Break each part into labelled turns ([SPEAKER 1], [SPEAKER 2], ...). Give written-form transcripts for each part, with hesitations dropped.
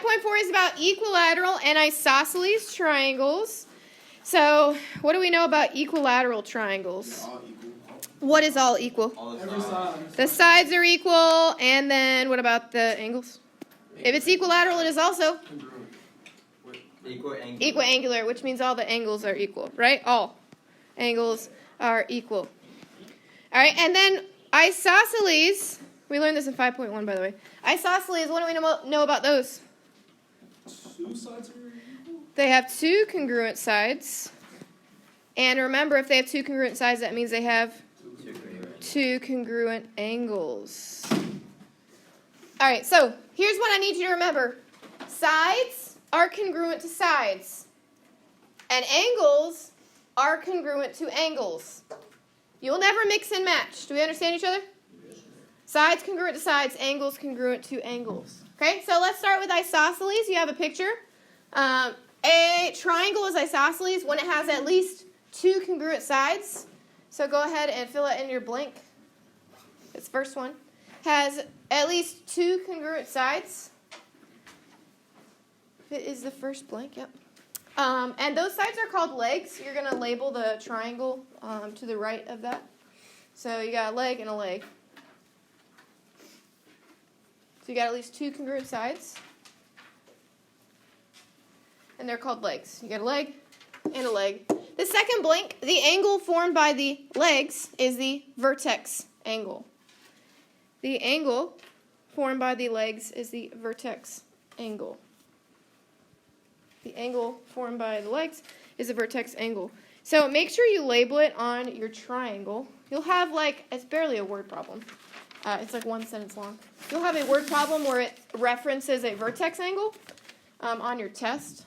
[SPEAKER 1] 5.4 is about equilateral and isosceles triangles. So, what do we know about equilateral triangles?
[SPEAKER 2] All equal.
[SPEAKER 1] What is all equal?
[SPEAKER 2] All
[SPEAKER 3] Every side.
[SPEAKER 1] The sides are equal, and then what about the angles? If it's equilateral, it is also
[SPEAKER 2] Congruent.
[SPEAKER 1] equiangular, which means all the angles are equal, right? All angles are equal. All right, and then isosceles, we learned this in 5.1, by the way. Isosceles, what do we know about those?
[SPEAKER 3] Two sides are equal.
[SPEAKER 1] They have two congruent sides. And remember, if they have two congruent sides, that means they have two congruent angles. All right, so here's what I need you to remember. Sides are congruent to sides. And angles are congruent to angles. You'll never mix and match. Do we understand each other? Sides congruent to sides, angles congruent to angles. Okay, so let's start with isosceles. You have a picture. A triangle is isosceles when it has at least two congruent sides. So go ahead and fill it in your blank. This first one has at least two congruent sides. It is the first blank, yep. And those sides are called legs. You're going to label the triangle to the right of that. So you got a leg and a leg. So you got at least two congruent sides. And they're called legs. You got a leg and a leg. The second blank, the angle formed by the legs is the vertex angle. The angle formed by the legs is the vertex angle. The angle formed by the legs is a vertex angle. So make sure you label it on your triangle. You'll have it's barely a word problem. It's like one sentence long. You'll have a word problem where it references a vertex angle on your test.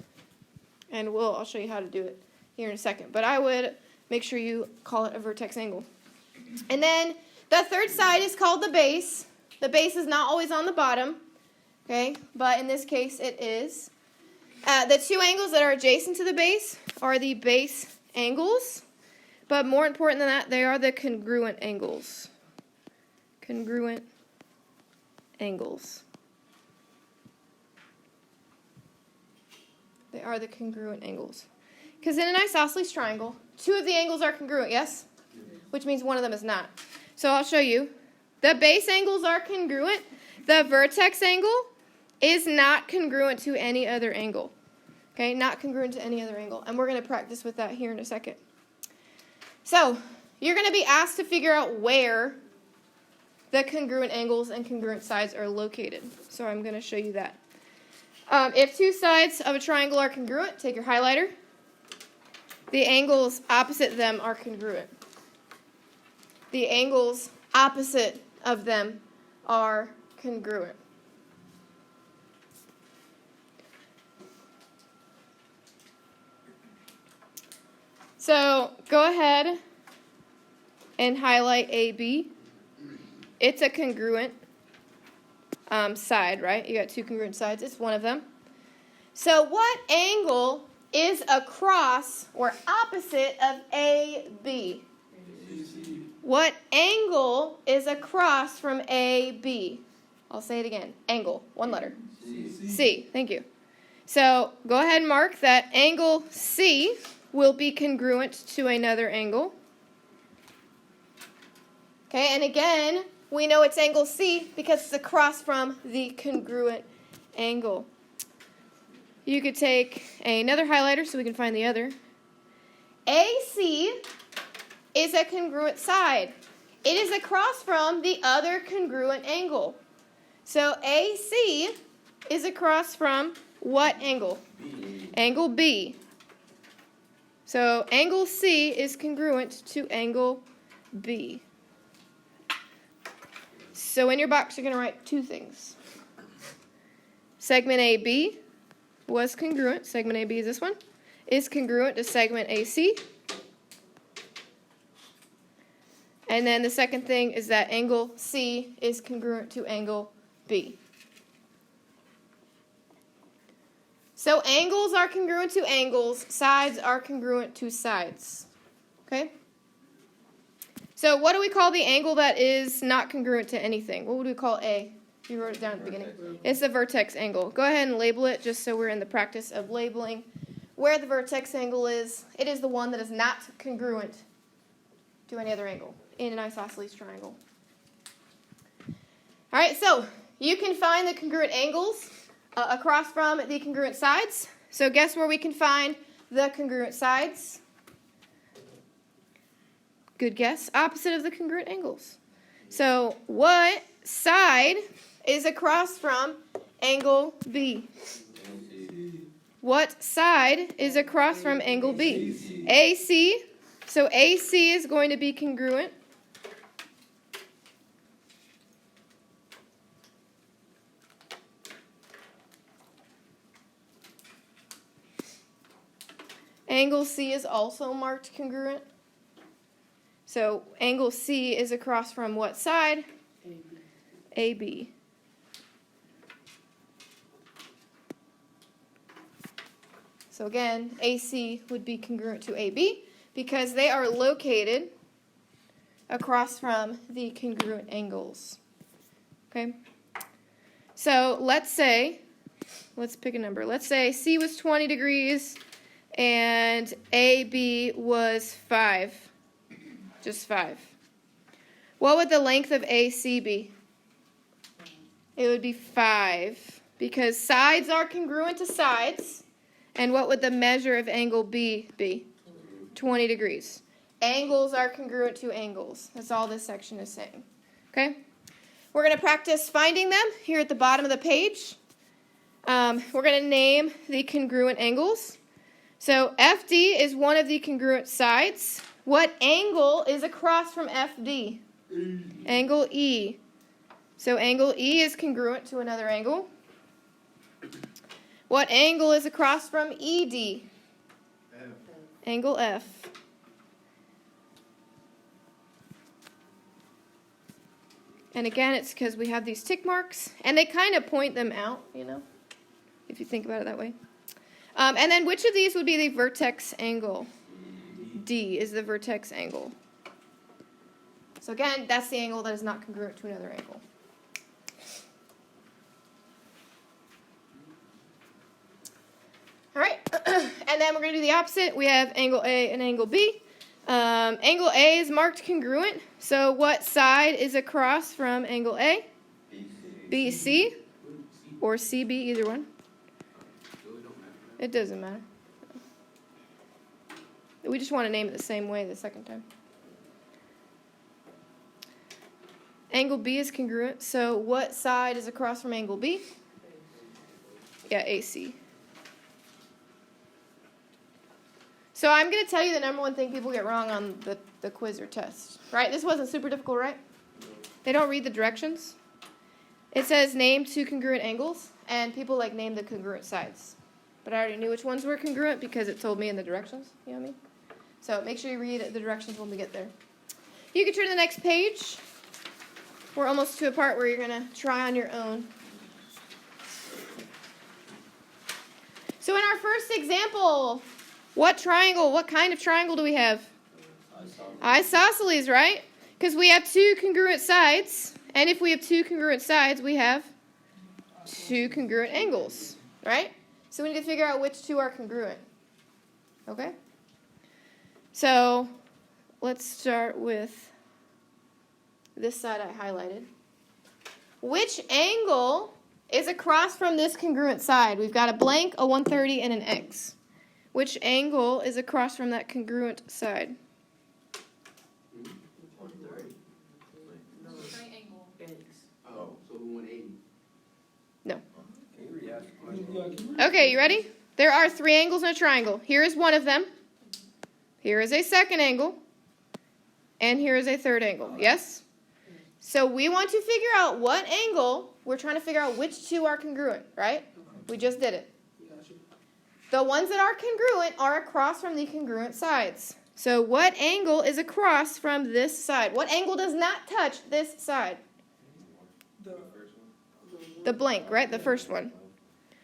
[SPEAKER 1] And I'll show you how to do it here in a second. But I would make sure you call it a vertex angle. And then the third side is called the base. The base is not always on the bottom, okay? But in this case, it is. The two angles that are adjacent to the base are the base angles. But more important than that, they are the congruent angles. Congruent angles. They are the congruent angles. Because in an isosceles triangle, two of the angles are congruent, yes? Which means one of them is not. So I'll show you. The base angles are congruent. The vertex angle is not congruent to any other angle. Okay, not congruent to any other angle. And we're going to practice with that here in a second. So, you're going to be asked to figure out where the congruent angles and congruent sides are located. So I'm going to show you that. If two sides of a triangle are congruent, take your highlighter. The angles opposite them are congruent. The angles opposite of them are congruent. So go ahead and highlight AB. It's a congruent side, right? You got two congruent sides. It's one of them. So what angle is across or opposite of AB? What angle is across from AB? I'll say it again. Angle. One letter. C. Thank you. So go ahead and mark that angle C will be congruent to another angle. Okay, and again, we know it's angle C because it's across from the congruent angle. You could take another highlighter so we can find the other. AC is a congruent side. It is across from the other congruent angle. So AC is across from what angle?
[SPEAKER 2] B.
[SPEAKER 1] Angle B. So angle C is congruent to angle B. So in your box, you're going to write two things. Segment AB was congruent. Segment AB is this one. Is congruent to segment AC. And then the second thing is that angle C is congruent to angle B. So angles are congruent to angles. Sides are congruent to sides. Okay? So what do we call the angle that is not congruent to anything? What would we call A? You wrote it down at the beginning. It's the vertex angle. Go ahead and label it just so we're in the practice of labeling where the vertex angle is. It is the one that is not congruent to any other angle in an isosceles triangle. All right, so you can find the congruent angles across from the congruent sides. So guess where we can find the congruent sides? Good guess. Opposite of the congruent angles. So what side is across from angle B? What side is across from angle B? AC. So AC is going to be congruent. Angle C is also marked congruent. So angle C is across from what side? AB. So again, AC would be congruent to AB because they are located across from the congruent angles. Okay? So let's pick a number. Let's say C was 20 degrees and AB was 5. Just 5. What would the length of AC be? It would be 5 because sides are congruent to sides. And what would the measure of angle B be? 20 degrees. Angles are congruent to angles. That's all this section is saying. Okay? We're going to practice finding them here at the bottom of the page. We're going to name the congruent angles. So FD is one of the congruent sides. What angle is across from FD? Angle E. So angle E is congruent to another angle. What angle is across from ED?
[SPEAKER 3] F.
[SPEAKER 1] Angle F. And again, it's because we have these tick marks, and they kind of point them out, if you think about it that way. And then which of these would be the vertex angle? D is the vertex angle. So again, that's the angle that is not congruent to another angle. All right, and then we're going to do the opposite. We have angle A and angle B. Angle A is marked congruent. So what side is across from angle A? BC or CB, either one. It doesn't matter. We just want to name it the same way the second time. Angle B is congruent. So what side is across from angle B? Yeah, AC. So I'm going to tell you the number one thing people get wrong on the quiz or test. Right? This wasn't super difficult, right? They don't read the directions. It says name two congruent angles, and people name the congruent sides. But I already knew which ones were congruent because it told me in the directions. You know what I mean? So make sure you read the directions when we get there. You can turn to the next page. We're almost to a part where you're going to try on your own. So in our first example, what kind of triangle do we have? Isosceles, right? Because we have two congruent sides. And if we have two congruent sides, we have two congruent angles, right? So we need to figure out which two are congruent. Okay? So let's start with this side I highlighted. Which angle is across from this congruent side? We've got a blank, a 130, and an X. Which angle is across from that congruent side?
[SPEAKER 3] 130.
[SPEAKER 2] Triangle.
[SPEAKER 3] Oh, so 180.
[SPEAKER 1] No.
[SPEAKER 3] Can you re-ask the question?
[SPEAKER 1] Okay, you ready? There are three angles in a triangle. Here is one of them. Here is a second angle. And here is a third angle. Yes? So we want to figure out what angle. We're trying to figure out which two are congruent, right? We just did it. The ones that are congruent are across from the congruent sides. So what angle is across from this side? What angle does not touch this side? The blank, right? The first one.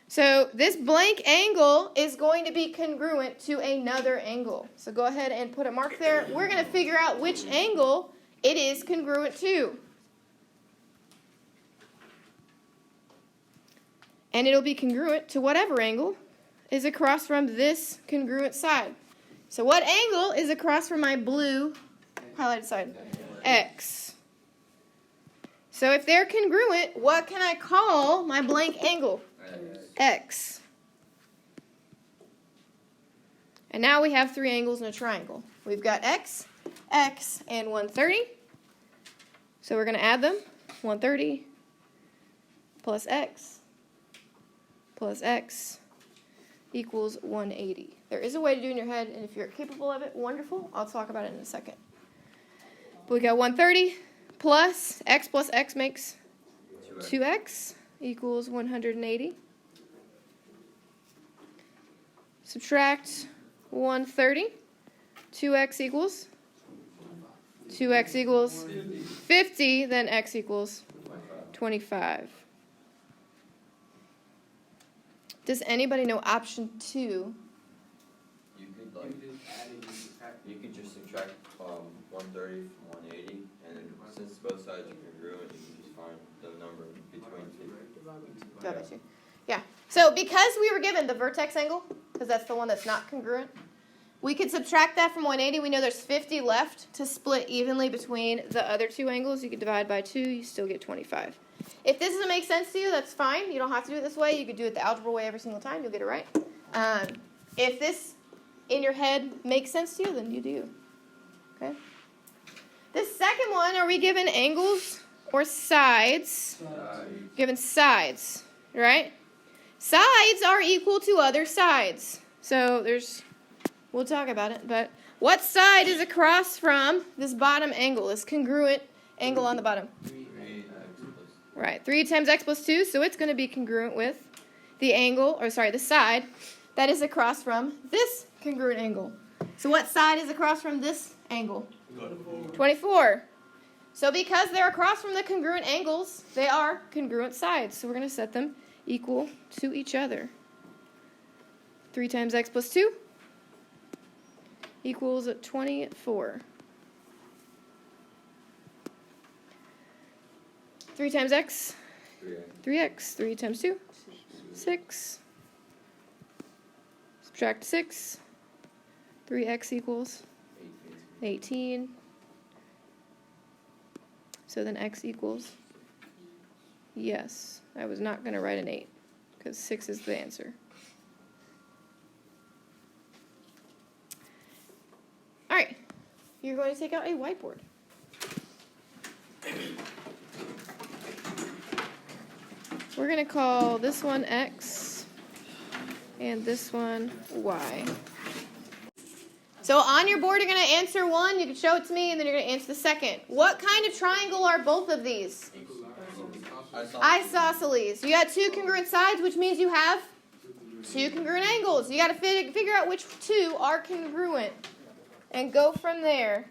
[SPEAKER 1] So this blank angle is going to be congruent to another angle. So go ahead and put a mark there. We're going to figure out which angle it is congruent to. And it'll be congruent to whatever angle is across from this congruent side. So what angle is across from my blue highlighted side? X. So if they're congruent, what can I call my blank angle? X. And now we have three angles in a triangle. We've got X, X, and 130. So we're going to add them. 130 plus X equals 180. There is a way to do it in your head, and if you're capable of it, wonderful. I'll talk about it in a second. But we got 130 plus X makes 2X equals 180. Subtract 130. 2X equals 50, then X equals 25. Does anybody know option 2?
[SPEAKER 4] You could just subtract 130 from 180, and then since both sides are congruent, you can just find the number between two.
[SPEAKER 1] Yeah. So because we were given the vertex angle, because that's the one that's not congruent, we could subtract that from 180. We know there's 50 left to split evenly between the other two angles. You could divide by 2. You still get 25. If this doesn't make sense to you, that's fine. You don't have to do it this way. You could do it the algebra way every single time. You'll get it right. If this in your head makes sense to you, then you do. Okay? This second one, are we given angles or sides? Given sides, right? Sides are equal to other sides. So we'll talk about it, but what side is across from this bottom angle, this congruent angle on the bottom? 3 times x plus 2, so it's going to be congruent with the the side that is across from this congruent angle. So what side is across from this angle? 24. So because they're across from the congruent angles, they are congruent sides. So we're going to set them equal to each other. 3 times x plus 2 equals 24. 3 times x, 3x. 3 times 2, 6. Subtract 6. 3x equals 18. So then x equals, yes, I was not going to write an 8 because 6 is the answer. All right, you're going to take out a whiteboard. We're going to call this one X and this one Y. So on your board, you're going to answer one. You can show it to me, and then you're going to answer the second. What kind of triangle are both of these? Isosceles. You got two congruent sides, which means you have two congruent angles. You got to figure out which two are congruent and go from there.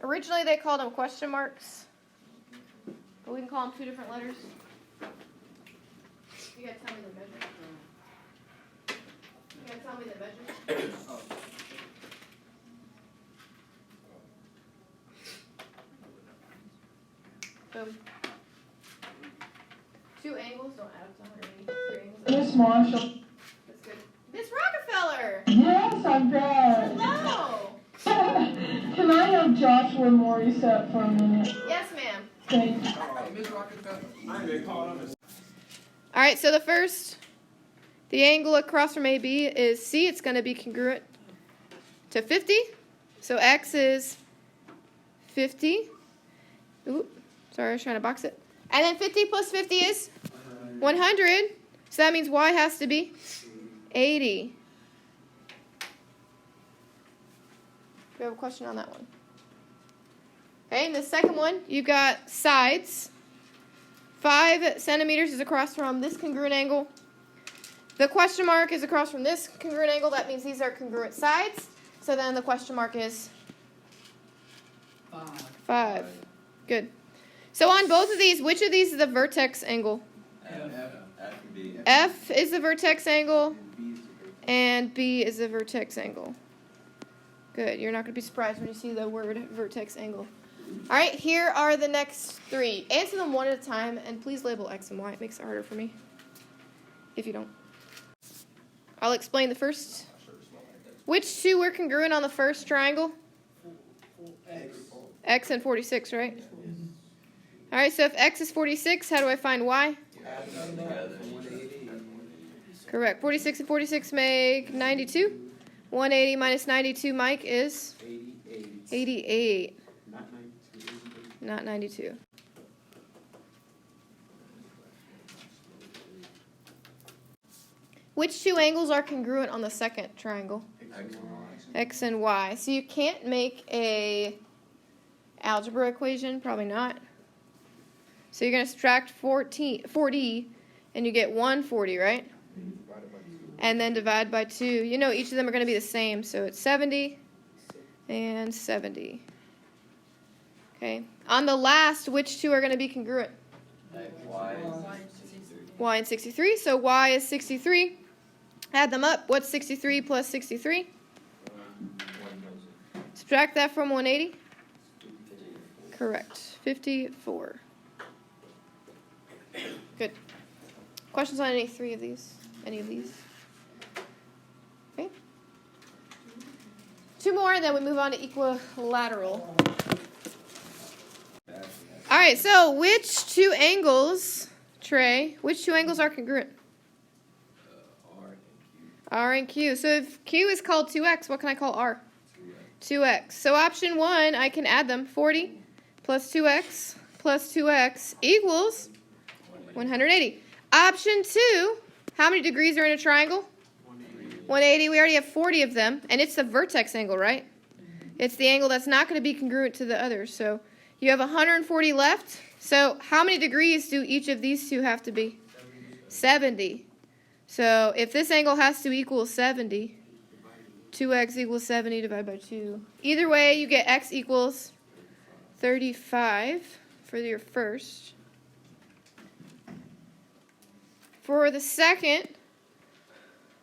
[SPEAKER 1] Originally, they called them question marks, but we can call them two different letters. You got to tell me the measure. You got to tell me the measure. Boom. Two angles don't add up to 180. Three angles.
[SPEAKER 2] Miss Marshall.
[SPEAKER 1] That's good. Miss Rockefeller.
[SPEAKER 2] Yes, I'm dead.
[SPEAKER 1] Hello.
[SPEAKER 2] Can I have Joshua Morey set for a minute?
[SPEAKER 1] Yes, ma'am.
[SPEAKER 2] Thanks.
[SPEAKER 1] All right, so the angle across from AB is C. It's going to be congruent to 50. So X is 50. Ooh, sorry, I was trying to box it. And then 50 plus 50 is 100. So that means Y has to be 80. Do you have a question on that one? Okay, and the second one, you've got sides. 5 centimeters is across from this congruent angle. The question mark is across from this congruent angle. That means these are congruent sides. So then the question mark is 5. Good. So on both of these, which of these is the vertex angle? F is the vertex angle, and B is the vertex angle. Good. You're not going to be surprised when you see the word vertex angle. All right, here are the next 3. Answer them one at a time, and please label X and Y. It makes it harder for me. if you don't. I'll explain the first. Which two were congruent on the first triangle? X and 46, right? All right, so if X is 46, how do I find Y? Correct. 46 and 46 make 92. 180 minus 92, Mike, is? 88. Not 92. Which two angles are congruent on the second triangle? X and Y. So you can't make a algebra equation, probably not. So you're going to subtract 40, and you get 140, right? And then divide by 2. You know each of them are going to be the same, so it's 70 and 70. Okay. On the last, which two are going to be congruent? Y and 63. So Y is 63. Add them up. What's 63 plus 63? Subtract that from 180. Correct. 54. Good. Questions on any three of these? Any of these? Okay. Two more, and then we move on to equilateral. All right, so which two angles, Trey, which two angles are congruent? R and Q. So if Q is called 2x, what can I call R? 2x. So option 1, I can add them. 40 plus 2x plus 2x equals 180. Option 2, how many degrees are in a triangle? 180. We already have 40 of them, and it's the vertex angle, right? It's the angle that's not going to be congruent to the others. So you have 140 left. So how many degrees do each of these two have to be? 70. So if this angle has to equal 70, 2x equals 70 divided by 2. Either way, you get x equals 35 for your first. For the second,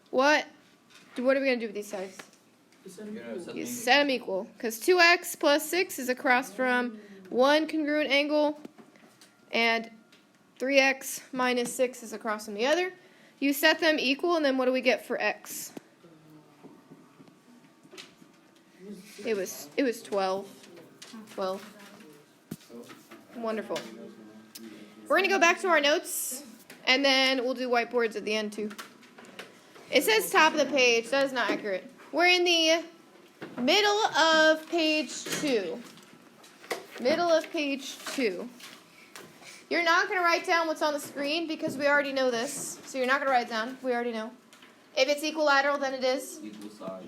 [SPEAKER 1] what are we going to do with these sides? You set them equal. Because 2x plus 6 is across from one congruent angle, and 3x minus 6 is across from the other. You set them equal, and then what do we get for x? It was 12. 12. Wonderful. We're going to go back to our notes, and then we'll do whiteboards at the end, too. It says top of the page. That is not accurate. We're in the middle of page 2. Middle of page 2. You're not going to write down what's on the screen because we already know this. So you're not going to write it down. We already know. If it's equilateral, then it is?
[SPEAKER 4] Equal side.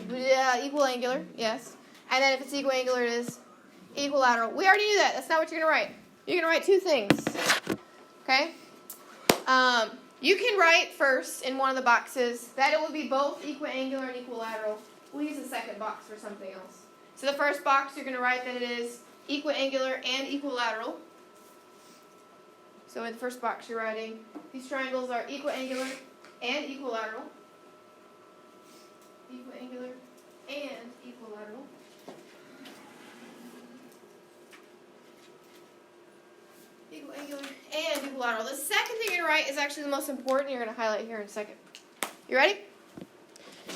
[SPEAKER 1] Equiangular, yes. And then if it's equiangular, it is equilateral. We already knew that. That's not what you're going to write. You're going to write two things. Okay? You can write first in one of the boxes that it will be both equiangular and equilateral. We'll use the second box for something else. So the first box, you're going to write that it is equiangular and equilateral. So in the first box, you're writing these triangles are equiangular and equilateral. Equiangular and equilateral. Equiangular and equilateral. The second thing you're going to write is actually the most important. You're going to highlight here in a second. You ready?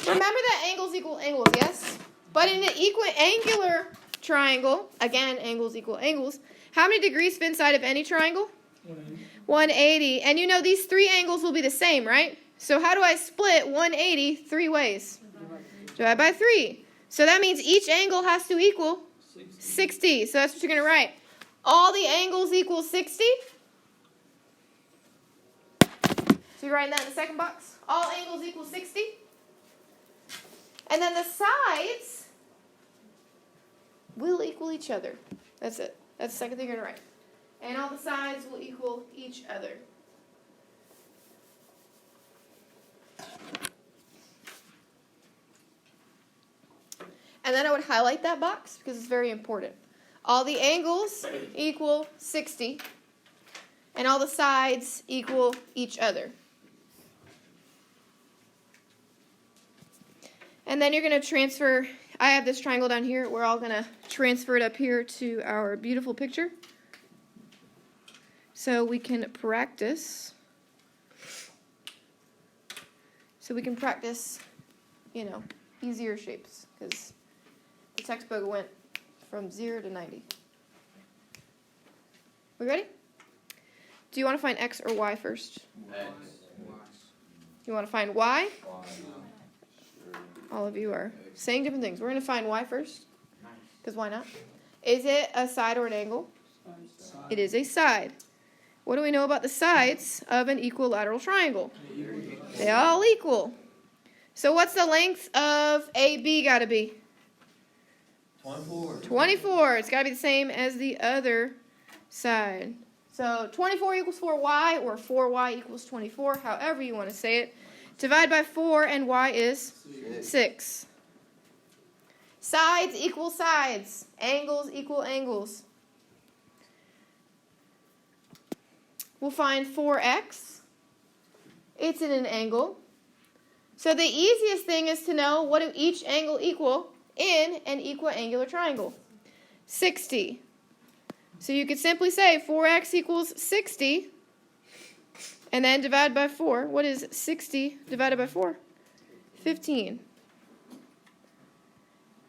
[SPEAKER 1] Remember that angles equal angles, yes? But in an equiangular triangle, again, angles equal angles, how many degrees fit inside of any triangle? 180. And you know these three angles will be the same, right? So how do I split 180 three ways? Divide by 3. So that means each angle has to equal 60. So that's what you're going to write. All the angles equal 60. So you're writing that in the second box. All angles equal 60. And then the sides will equal each other. That's it. That's the second thing you're going to write. And all the sides will equal each other. And then I would highlight that box because it's very important. All the angles equal 60. And all the sides equal each other. And then you're going to transfer, I have this triangle down here. We're all going to transfer it up here to our beautiful picture. So we can practice so we can practice, easier shapes, because the textbook went from 0 to 90. We ready? Do you want to find x or y first?
[SPEAKER 4] X.
[SPEAKER 1] You want to find y?
[SPEAKER 4] Y.
[SPEAKER 1] All of you are saying different things. We're going to find y first, because why not? Is it a side or an angle? It is a side. What do we know about the sides of an equilateral triangle? They all equal. So what's the length of AB got to be?
[SPEAKER 4] 24.
[SPEAKER 1] 24. It's got to be the same as the other side. So 24 equals 4y, or 4y equals 24, however you want to say it. Divide by 4, and y is 6. Sides equal sides. Angles equal angles. We'll find 4x. It's in an angle. So the easiest thing is to know what do each angle equal in an equiangular triangle. 60. So you could simply say 4x equals 60, and then divide by 4. What is 60 divided by 4? 15.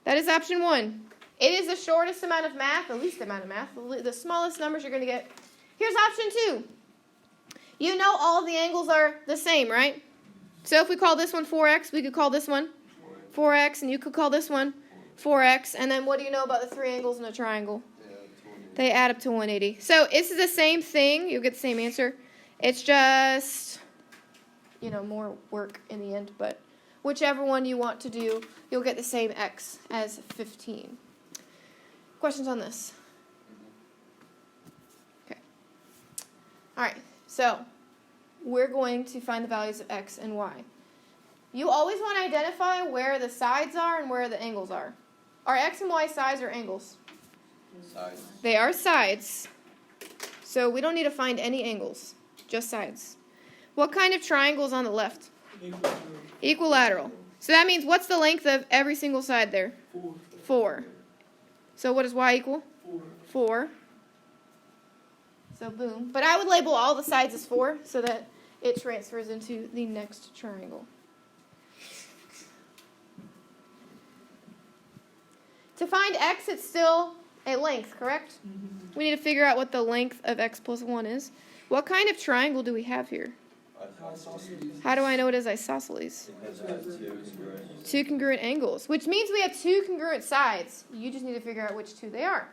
[SPEAKER 1] That is option 1. It is the shortest amount of math, the least amount of math, the smallest numbers you're going to get. Here's option 2. You know all the angles are the same, right? So if we call this one 4x, we could call this one 4x, and you could call this one 4x. And then what do you know about the 3 angles in a triangle? They add up to 180. So this is the same thing. You'll get the same answer. It's just, more work in the end. But whichever one you want to do, you'll get the same x as 15. Questions on this? Okay. All right. So we're going to find the values of x and y. You always want to identify where the sides are and where the angles are. Are x and y sides or angles?
[SPEAKER 4] Sides.
[SPEAKER 1] They are sides. So we don't need to find any angles, just sides. What kind of triangle is on the left? Equilateral. So that means what's the length of every single side there? 4. So what does y equal? 4. So boom. But I would label all the sides as 4 so that it transfers into the next triangle. To find x, it's still a length, correct? Mm-hmm. We need to figure out what the length of x plus 1 is. What kind of triangle do we have here? How do I know it is isosceles?
[SPEAKER 4] Because it has 2 congruent.
[SPEAKER 1] 2 congruent angles, which means we have 2 congruent sides. You just need to figure out which 2 they are.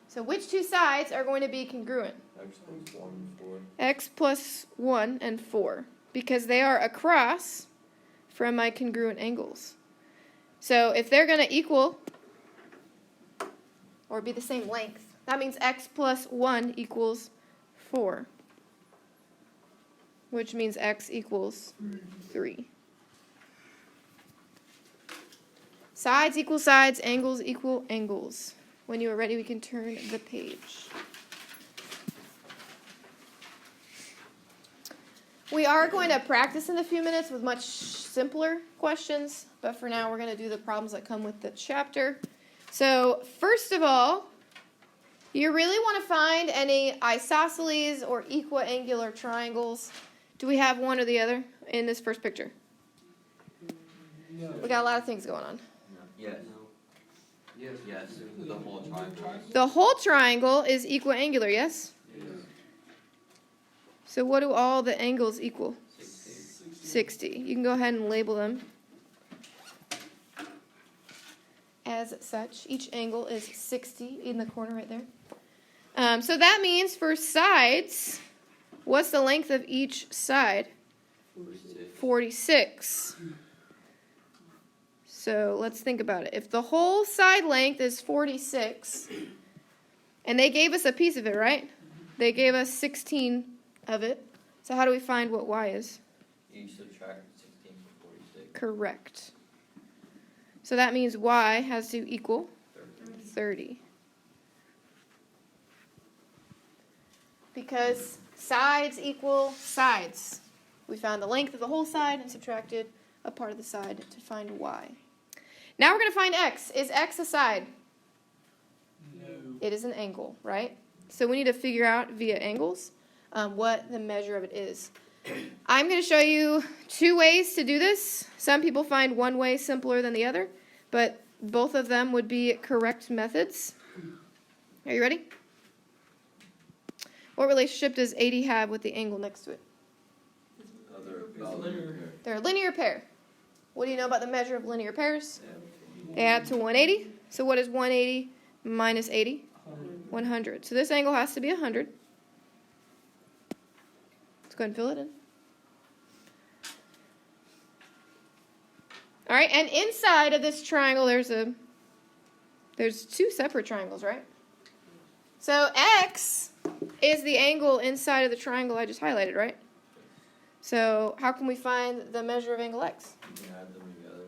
[SPEAKER 1] So which 2 sides are going to be congruent?
[SPEAKER 4] X plus 1 and 4.
[SPEAKER 1] X plus 1 and 4, because they are across from my congruent angles. So if they're going to equal or be the same length, that means x plus 1 equals 4, which means x equals 3. Sides equal sides, angles equal angles. When you are ready, we can turn the page. We are going to practice in a few minutes with much simpler questions, but for now we're going to do the problems that come with the chapter. So first of all, you really want to find any isosceles or equiangular triangles. Do we have one or the other in this first picture?
[SPEAKER 3] No.
[SPEAKER 1] We got a lot of things going on.
[SPEAKER 4] Yes.
[SPEAKER 3] Yes.
[SPEAKER 4] Yes. The whole triangle.
[SPEAKER 1] The whole triangle is equiangular, yes?
[SPEAKER 3] Yes.
[SPEAKER 1] So what do all the angles equal?
[SPEAKER 4] 60.
[SPEAKER 1] 60. You can go ahead and label them as such. Each angle is 60 in the corner right there. So that means for sides, what's the length of each side? 46. So let's think about it. If the whole side length is 46, and they gave us a piece of it, right? They gave us 16 of it. So how do we find what y is?
[SPEAKER 4] You subtract 16 from 46.
[SPEAKER 1] Correct. So that means y has to equal 30. Because sides equal sides. We found the length of the whole side and subtracted a part of the side to find y. Now we're going to find x. Is x a side?
[SPEAKER 3] No.
[SPEAKER 1] It is an angle, right? So we need to figure out via angles what the measure of it is. I'm going to show you two ways to do this. Some people find one way simpler than the other, but both of them would be correct methods. Are you ready? What relationship does 80 have with the angle next to it? They're a linear pair. What do you know about the measure of linear pairs? They add to 180. So what is 180 minus 80? 100. So this angle has to be 100. Let's go ahead and fill it in. All right, and inside of this triangle, there's two separate triangles, right? So x is the angle inside of the triangle I just highlighted, right? So how can we find the measure of angle x?
[SPEAKER 4] You can add them together.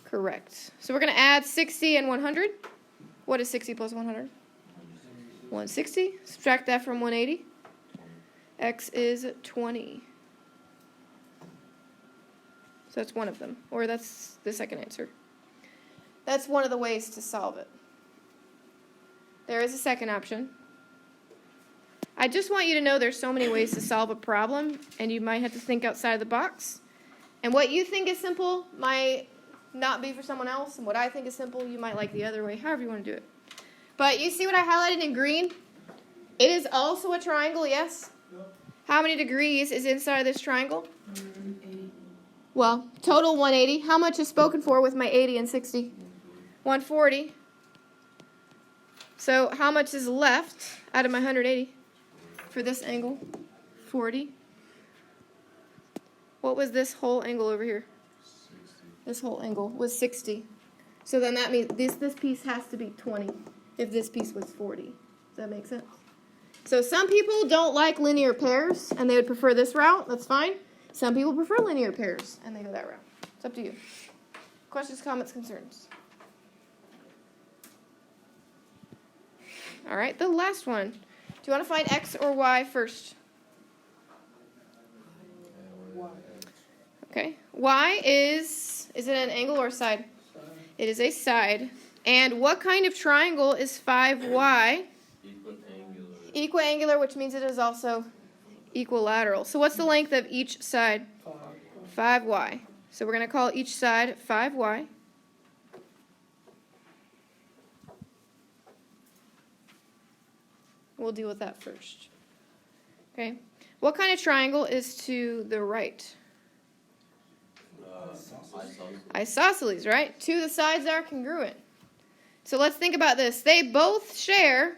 [SPEAKER 1] Correct. So we're going to add 60 and 100. What is 60 plus 100? 160. Subtract that from 180. X is 20. So that's one of them. Or that's the second answer. That's one of the ways to solve it. There is a second option. I just want you to know there's so many ways to solve a problem, and you might have to think outside the box. And what you think is simple might not be for someone else, and what I think is simple, you might like the other way, however you want to do it. But you see what I highlighted in green? It is also a triangle, yes? How many degrees is inside of this triangle?
[SPEAKER 2] 180.
[SPEAKER 1] Well, total 180. How much is spoken for with my 80 and 60? 140. So how much is left out of my 180 for this angle? 40. What was this whole angle over here?
[SPEAKER 4] 60.
[SPEAKER 1] This whole angle was 60. So then that means this piece has to be 20 if this piece was 40. Does that make sense? So some people don't like linear pairs and they would prefer this route. That's fine. Some people prefer linear pairs and they go that route. It's up to you. Questions, comments, concerns? All right, the last one. Do you want to find x or y first? Okay. Y is it an angle or a side? It is a side. And what kind of triangle is 5y?
[SPEAKER 4] Equiangular.
[SPEAKER 1] Equiangular, which means it is also equilateral. So what's the length of each side? 5y. So we're going to call each side 5y. We'll deal with that first. Okay. What kind of triangle is to the right? Isosceles, right? Two of the sides are congruent. So let's think about this. They both share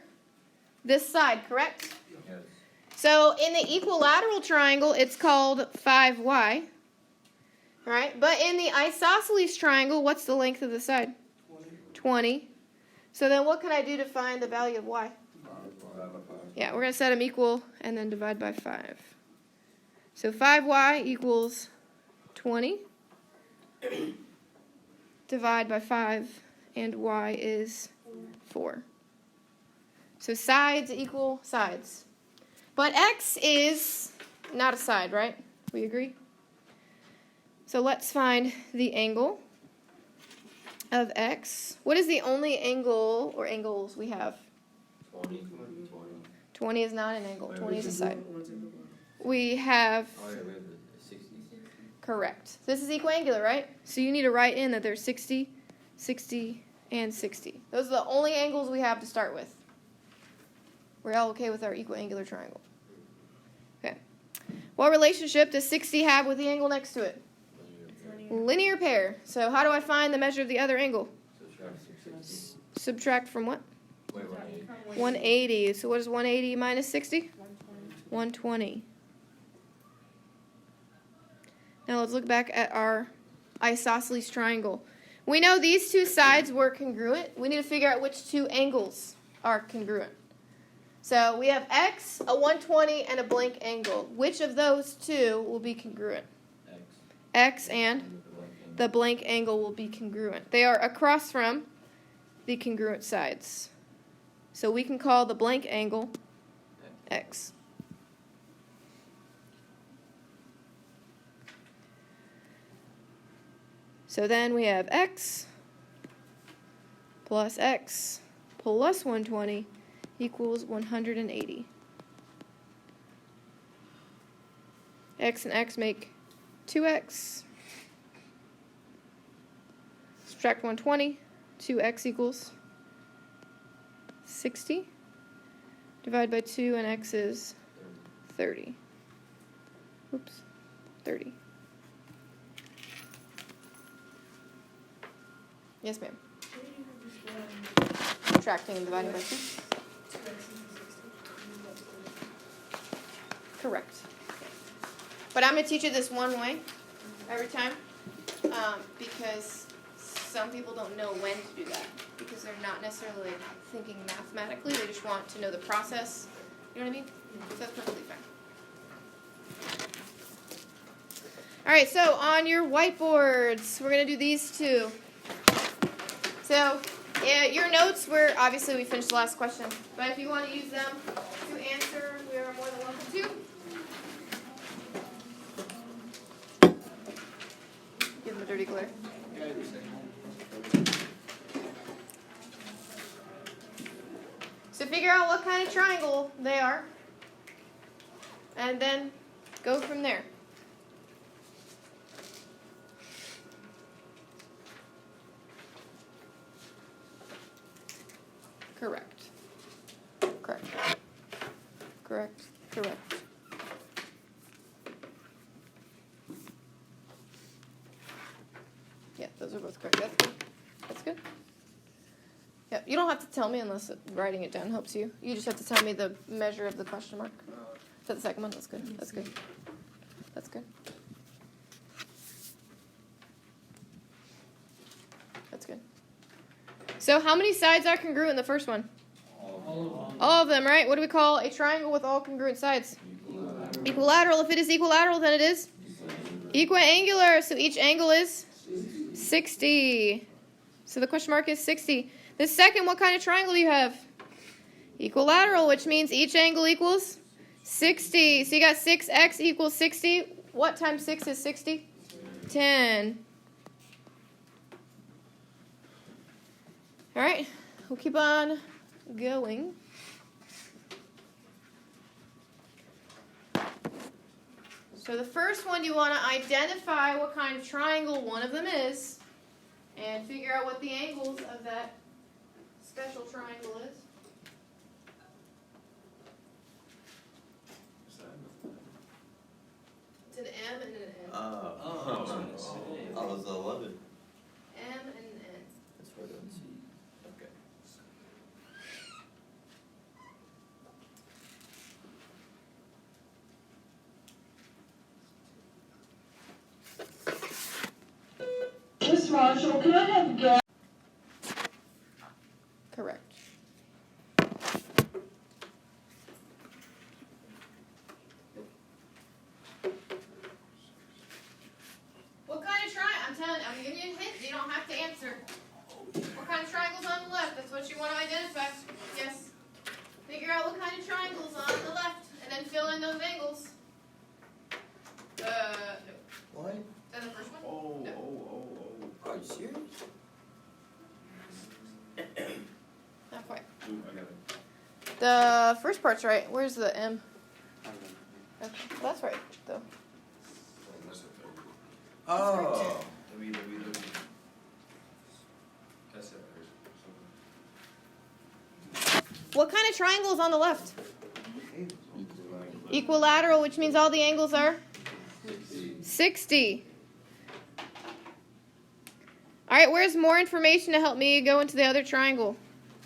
[SPEAKER 1] this side, correct?
[SPEAKER 4] Yes.
[SPEAKER 1] So in the equilateral triangle, it's called 5y. Right? But in the isosceles triangle, what's the length of the side? 20. So then what can I do to find the value of y? Yeah, we're going to set them equal and then divide by 5. So 5y equals 20. Divide by 5, and y is 4. So sides equal sides. But x is not a side, right? We agree? So let's find the angle of x. What is the only angle or angles we have?
[SPEAKER 4] 20.
[SPEAKER 1] 20 is not an angle.
[SPEAKER 4] Wait,
[SPEAKER 1] 20 is a side.
[SPEAKER 2] One's in the bottom.
[SPEAKER 1] We have...
[SPEAKER 4] Oh, yeah, we have the 60.
[SPEAKER 1] Correct. This is equiangular, right? So you need to write in that there's 60, 60, and 60. Those are the only angles we have to start with. We're all okay with our equiangular triangle. Okay. What relationship does 60 have with the angle next to it? Linear pair. So how do I find the measure of the other angle? Subtract from what?
[SPEAKER 4] Wait, 180.
[SPEAKER 1] 180. So what is 180 minus 60? 120. Now let's look back at our isosceles triangle. We know these two sides were congruent. We need to figure out which two angles are congruent. So we have x, a 120, and a blank angle. Which of those two will be congruent? X and the blank angle will be congruent. They are across from the congruent sides. So we can call the blank angle x. So then we have x plus 120 equals 180. X and X make 2X. Subtract 120. 2X equals 60. Divide by 2 and X is 30. Oops. 30. Yes, ma'am. Subtracting and dividing by 2. Correct. But I'm going to teach you this one way every time because some people don't know when to do that because they're not necessarily thinking mathematically. They just want to know the process. You know what I mean? So that's perfectly fine. All right, so on your whiteboards, we're going to do these two. So your notes were, obviously we finished the last question, but if you want to use them to answer, we are more than welcome to. Give them a dirty glare. So figure out what kind of triangle they are, and then go from there. Correct. Correct. Correct. Correct. Yeah, those are both correct. That's good. That's good. Yeah, you don't have to tell me unless writing it down helps you. You just have to tell me the measure of the question mark. Is that the second one? That's good. That's good. That's good. That's good. So how many sides are congruent in the first one? All of them, right? What do we call a triangle with all congruent sides? Equilateral. If it is equilateral, then it is equiangular. So each angle is 60. So the question mark is 60. The second, what kind of triangle do you have? Equilateral, which means each angle equals 60. So you got 6x equals 60. What times 6 is 60? 10. All right, we'll keep on going. So the first one, you want to identify what kind of triangle one of them is and figure out what the angles of that special triangle is. It's an M and an N.
[SPEAKER 4] I was 11.
[SPEAKER 1] M and an N.
[SPEAKER 4] That's where I don't see. Okay.
[SPEAKER 2] Miss Marshall, can I have gas?
[SPEAKER 1] Correct. What kind of triangle? I'm telling you, I'm giving you a hint. You don't have to answer. What kind of triangle's on the left? That's what you want to identify. Yes. Figure out what kind of triangle's on the left, and then fill in those angles. No.
[SPEAKER 4] What?
[SPEAKER 1] Is that the first one? No.
[SPEAKER 4] Are you serious?
[SPEAKER 1] Not quite. The first part's right. Where's the M? Okay. Well, that's right, though.
[SPEAKER 4] Oh.
[SPEAKER 1] What kind of triangle is on the left? Equilateral, which means all the angles are 60. All right, where's more information to help me go into the other triangle?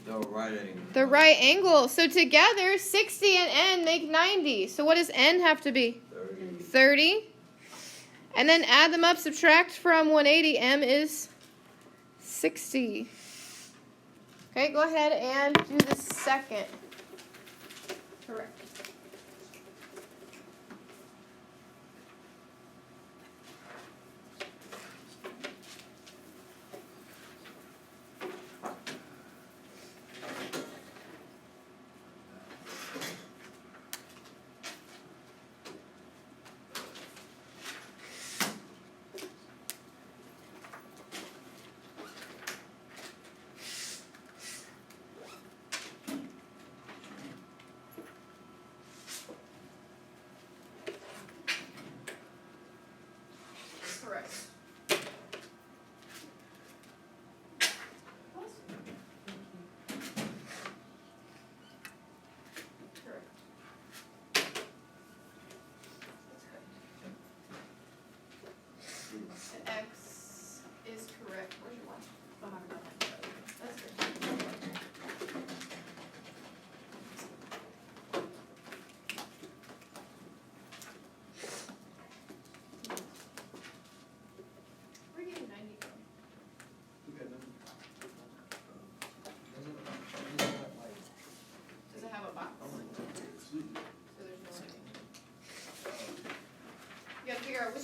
[SPEAKER 4] The right angle.
[SPEAKER 1] The right angle. So together, 60 and N make 90. So what does N have to be? 30. And then add them up, subtract from 180. M is 60. Okay, go ahead and do the second. Correct.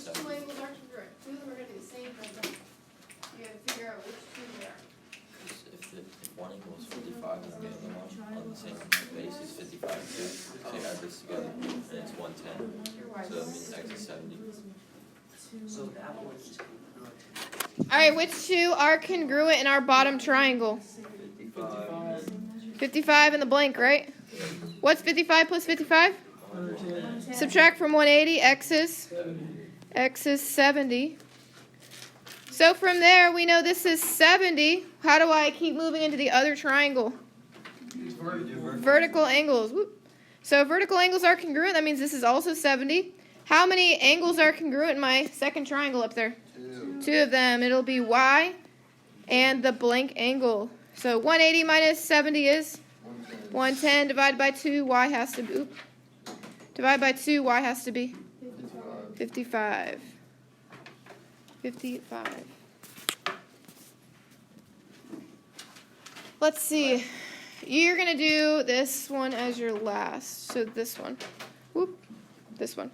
[SPEAKER 1] two
[SPEAKER 4] 70.
[SPEAKER 1] angles are congruent? Two of them are going to be the same thing. You got to figure out which two they are.
[SPEAKER 4] If one angle is 55 and the other one on the same base is 55 too, so you add this together and it's 110. So that means x is 70.
[SPEAKER 3] So that one is congruent.
[SPEAKER 1] All right, which two are congruent in our bottom triangle?
[SPEAKER 4] 55.
[SPEAKER 1] 55 in the blank, right? What's 55 plus 55?
[SPEAKER 4] 110.
[SPEAKER 1] Subtract from 180, x is 70. So from there, we know this is 70. How do I keep moving into the other triangle? Vertical angles. Whoop. So vertical angles are congruent. That means this is also 70. How many angles are congruent in my second triangle up there? Two of them. It'll be y and the blank angle. So 180 minus 70 is 110 divided by 2. Y has to be. Divided by 2. Y has to be 55. 55. Let's see. You're going to do this one as your last. So this one. Whoop. This one.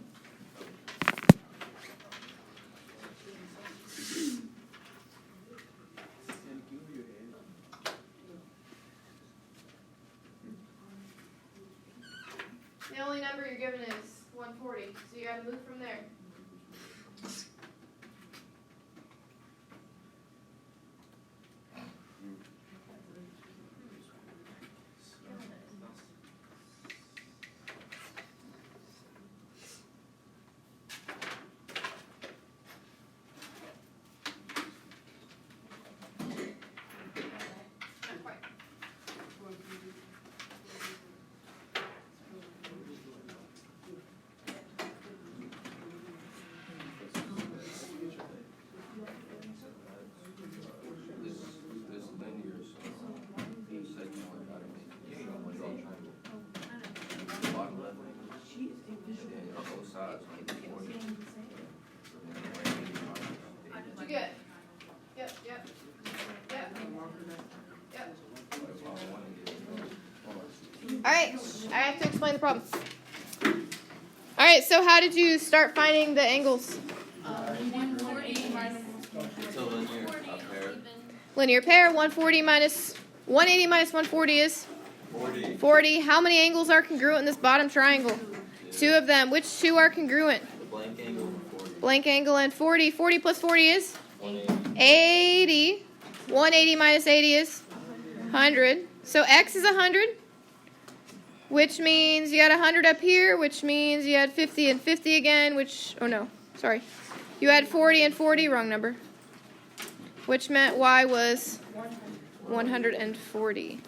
[SPEAKER 1] The only number you're given is 140. So you got to move from there. You get? Yep. All right, I have to explain the problem. All right, so how did you start finding the angles?
[SPEAKER 4] It's a linear pair.
[SPEAKER 1] Linear pair, 140 minus 180 minus 140 is
[SPEAKER 4] 40.
[SPEAKER 1] 40. How many angles are congruent in this bottom triangle? Two of them. Which two are congruent?
[SPEAKER 4] The blank angle and 40.
[SPEAKER 1] Blank angle and 40. 40 plus 40 is
[SPEAKER 4] 180.
[SPEAKER 1] 80. 180 minus 80 is 100. So x is 100, which means you had 100 up here, which means you had 50 and 50 again, which, oh no, sorry. You had 40 and 40, wrong number, which meant y was 140.